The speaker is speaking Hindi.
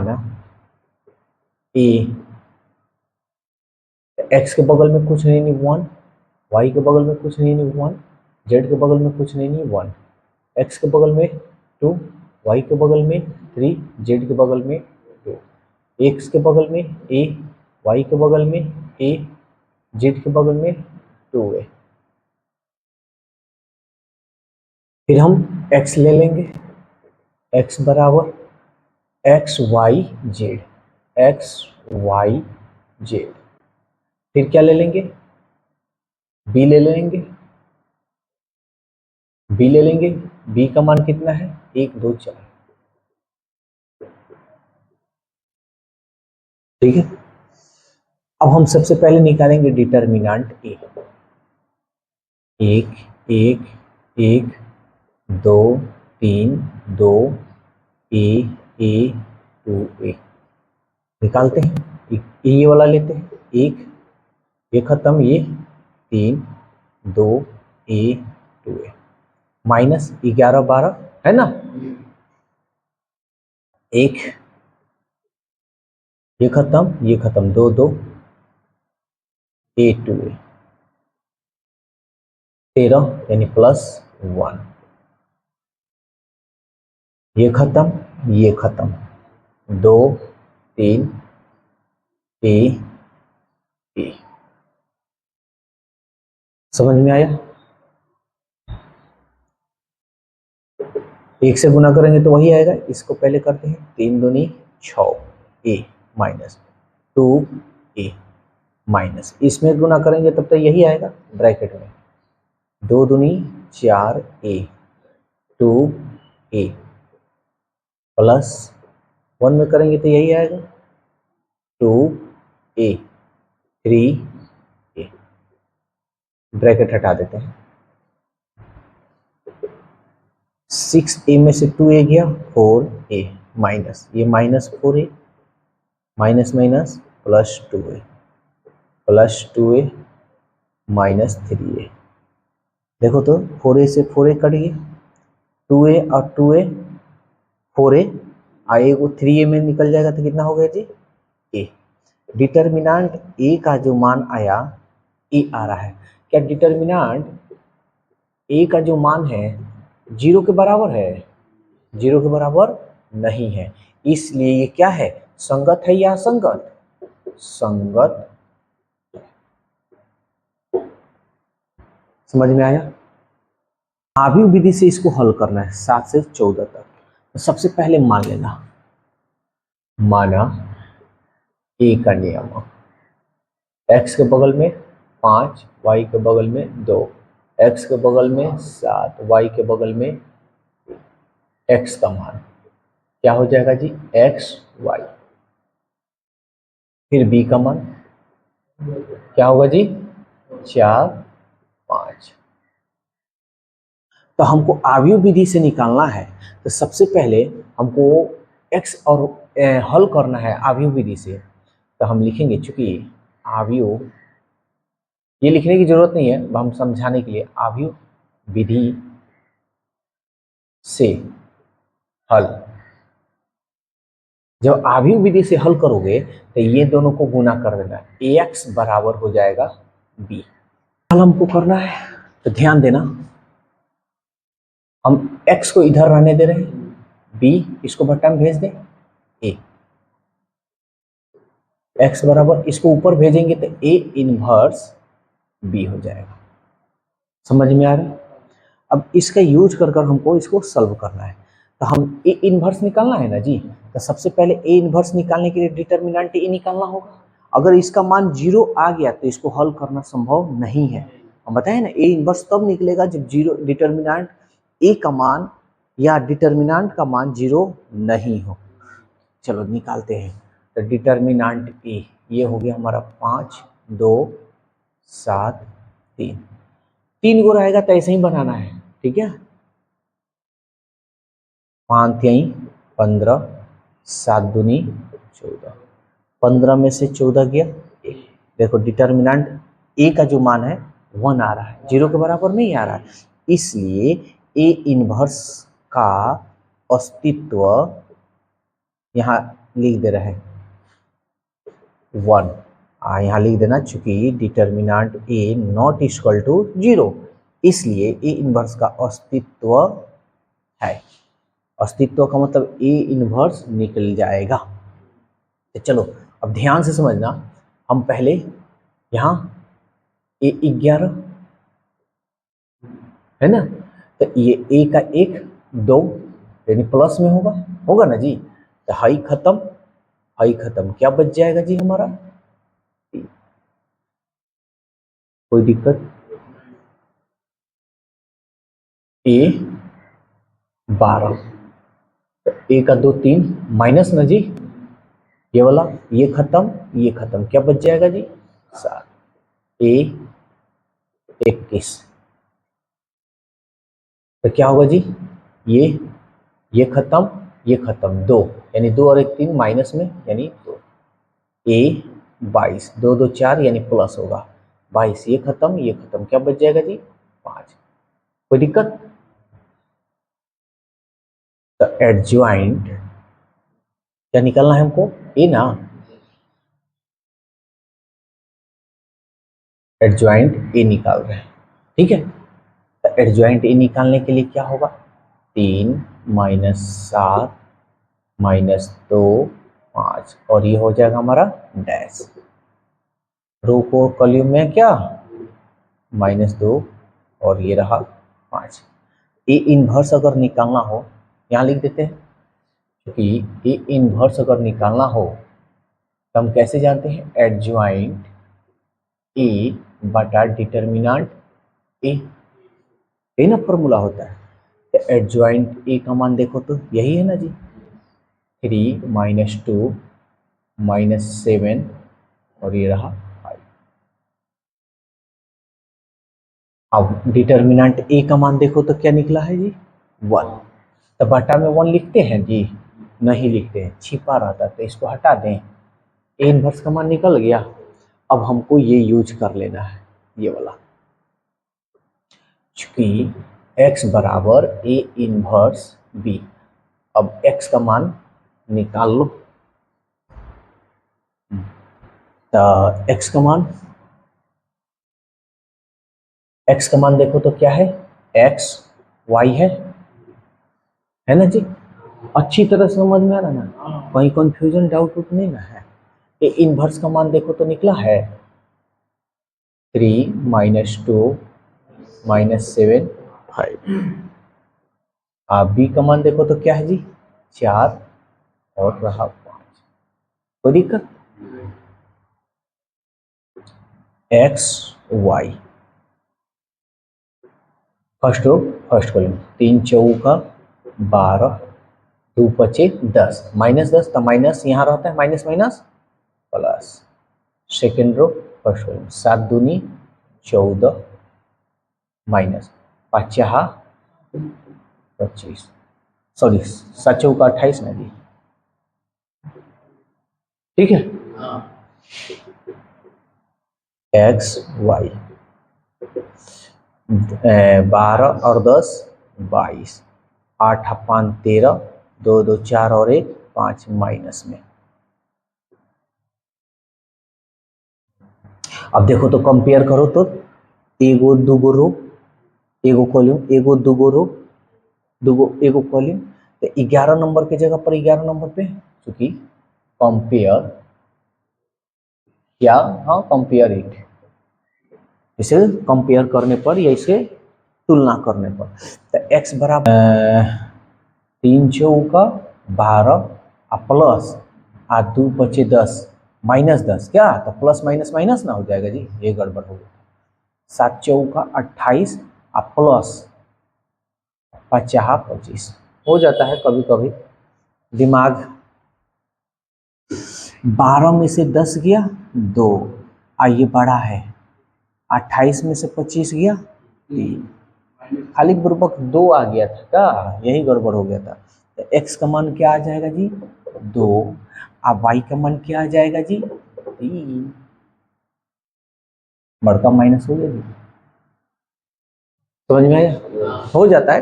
ना ए, एक्स के बगल में कुछ नहीं 1, वाई के बगल में कुछ नहीं 1, जेड के बगल में कुछ नहीं 1, एक्स के बगल में 2, वाई के बगल में 3, जेड के बगल में 2, एक्स के बगल में ए, वाई के बगल में ए, जेड के बगल में 2 है। फिर हम x ले लेंगे, x बराबर x y z, x y z. फिर क्या ले लेंगे, b ले लेंगे, b ले लेंगे, b का मान कितना है 1 2 4, ठीक है। अब हम सबसे पहले निकालेंगे डिटर्मिनेंट ए, 1 1 1 2 3 2 ए ए 2 ए निकालते हैं। ये वाला लेते हैं, 1 ये खत्म, ये 3 2 ए 2 ए माइनस 11 12 है ना, 1 ये खत्म 2 2 ए 2 ए 13 यानी +1, ये खत्म 2 3 ए ए। समझ में आया? 1 से गुना करेंगे तो वही आएगा, इसको पहले करते हैं, 3 दूनी 6 ए माइनस 2 ए माइनस, इसमें गुना करेंगे तब तो यही आएगा ब्रैकेट में, 2 दूनी 4 ए 2 ए प्लस 1 में करेंगे तो यही आएगा 2 ए 3 ए, ब्रैकेट हटा देते हैं, 6 ए में से 2 ए गया 4 ए माइनस, ये -4 ए माइनस माइनस +2 ए +2 ए -3 ए। देखो तो 4 ए से 4 ए कट गया, 2 ए और 2 ए 4 ए आए वो 3 ए में निकल जाएगा तो कितना हो गया जी ए। डिटर्मिनेंट ए का जो मान आया ए आ रहा है। क्या डिटर्मिनेंट ए का जो मान है 0 के बराबर है? 0 के बराबर नहीं है, इसलिए ये क्या है, संगत है या असंगत? संगत। समझ में आया? आव्यूह विधि से इसको हल करना है 7 से 14 तक। तो सबसे पहले मान लेना, माना ए का नियम, x के बगल में 5, y के बगल में 2, x के बगल में 7, y के बगल में x का मान क्या हो जाएगा जी x y। फिर b का मान क्या होगा जी 4 5। तो हमको आव्यूह विधि से निकालना है, तो सबसे पहले हमको x और हल करना है आव्यूह विधि से। तो हम लिखेंगे, चूंकि आव्यूह, ये लिखने की जरूरत नहीं है, हम समझाने के लिए, आव्यूह विधि से हल। जब आव्यूह विधि से हल करोगे तो ये दोनों को गुना कर देना, ax बराबर हो जाएगा b। हल हमको करना है तो ध्यान देना, हम x को इधर रहने दे रहे हैं, b इसको भट्टा में भेज दें, a x बराबर इसको ऊपर भेजेंगे तो a इनवर्स b हो जाएगा। समझ में आ रहा है? अब इसका यूज कर कर हमको इसको सॉल्व करना है। तो हम ए इनवर्स निकालना है ना जी, तो सबसे पहले ए इनवर्स निकालने के लिए डिटर्मिनेंट ए निकालना होगा। अगर इसका मान 0 आ गया तो इसको हल करना संभव नहीं है। हम बताए ना, ए इनवर्स तब निकलेगा जब 0 डिटर्मिनेंट ए का मान या डिटर्मिनेंट का मान 0 नहीं हो। चलो निकालते हैं। तो डिटर्मिनेंट ए ये हो गया हमारा 5 2 7 3, 3 को रहेगा तो ऐसे ही बनाना है, ठीक है। 5 3 15, 7 दूनी 14, 15 में से 14 गया 1। देखो डिटर्मिनेंट ए का जो मान है 1 आ रहा है, 0 के बराबर नहीं आ रहा है, इसलिए ए इनवर्स का अस्तित्व यहाँ लिख दे रहे हैं 1। यहाँ लिख देना, चूंकि determinant A not equal to 0, इसलिए ए इनवर्स का अस्तित्व है। अस्तित्व का मतलब ए इनवर्स निकल जाएगा। तो चलो अब ध्यान से समझना, हम पहले यहाँ A11 है ना, तो ये ए का 1 2 यानी प्लस में होगा ना जी। तो हाई खत्म क्या बच जाएगा जी हमारा, कोई दिक्कत, A12, तो ए का 2 3 माइनस ना जी, ये वाला ये खत्म क्या बच जाएगा जी 7, A21, तो क्या होगा जी, ये खत्म 2 यानी 2 और 1 3 माइनस में यानी 2, A22 2 2 4 यानी प्लस होगा 22, ये खत्म क्या बच जाएगा जी 5, कोई दिक्कत। तो एडजॉइंट क्या निकालना है हमको, ए ना, एडजॉइंट ए निकाल रहे हैं, ठीक है। तो एडजॉइंट ए निकालने के लिए क्या होगा, 3 -7 -2 5, और ये हो जाएगा हमारा डैश, रो को कॉलम में क्या -2 और ये रहा 5। ए इनवर्स अगर निकालना हो, यहाँ लिख देते हैं, क्योंकि ए इनवर्स अगर निकालना हो तो हम कैसे जानते हैं, एडजॉइंट ए बटा डिटर्मिनेंट ए, यही ना फॉर्मूला होता है। तो एडजॉइंट ए का मान देखो तो यही है ना जी, 3 -2 -7 और ये रहा 5। अब डिटर्मिनेंट ए का मान देखो तो क्या निकला है जी 1, तो बटा में 1 लिखते हैं जी, नहीं लिखते हैं, छिपा रहता है, तो इसको हटा दें, ए इनवर्स का मान निकल गया। अब हमको ये यूज कर लेना है, ये वाला, चूंकि x बराबर ए इनवर्स बी, अब x का मान निकाल लो। तो x का मान देखो तो क्या है, x y है ना जी, अच्छी तरह समझ में आ रहा ना, कहीं कंफ्यूजन डाउट उठ नहीं ना है। ए इनवर्स का मान देखो तो निकला है 3 -2 -7 5, आप बी का मान देखो तो क्या है जी 4 और रहा 5, कोई दिक्कत। एक्स वाई फर्स्ट कॉलम, 3 चौका 12 2 पचे 10 -10, तो माइनस यहाँ रहता है, minus minus plus, second row first column, 7 दूनी 14 माइनस 5 25, सॉरी 7 चौका 28 ना जी, ठीक है। एक्स वाई 12 और 10 22, 8 5 13 2 2 4 और 1 5 माइनस में। अब देखो तो कंपेयर करो तो एगो दूगो रो एगो कॉलम, एगो दूगो रो दूगो एगो कॉलम, तो 11 नंबर के जगह पर 11 नंबर पे, क्योंकि कंपेयर क्या, हाँ कंपेयर इट, इसे कंपेयर करने पर या इसे तुलना करने पर, तो x बराबर 3 चौका 12 प्लस 2 पचे 10 -10, क्या तो प्लस माइनस माइनस ना हो जाएगा जी, ये गड़बड़ हो गया। 7 चौका 28 प्लस 5 25 हो जाता है कभी कभी दिमाग, 12 में से 10 गया 2, ये बड़ा है, 28 में से 25 गया 3, खाली बुर्बक 2 आ गया था क्या, यही गड़बड़ हो गया था। तो x का मान क्या आ जाएगा जी 2, अब y का मान क्या आ जाएगा जी 3, बड़का माइनस हो गया जी, समझ में आया, हो जाता है।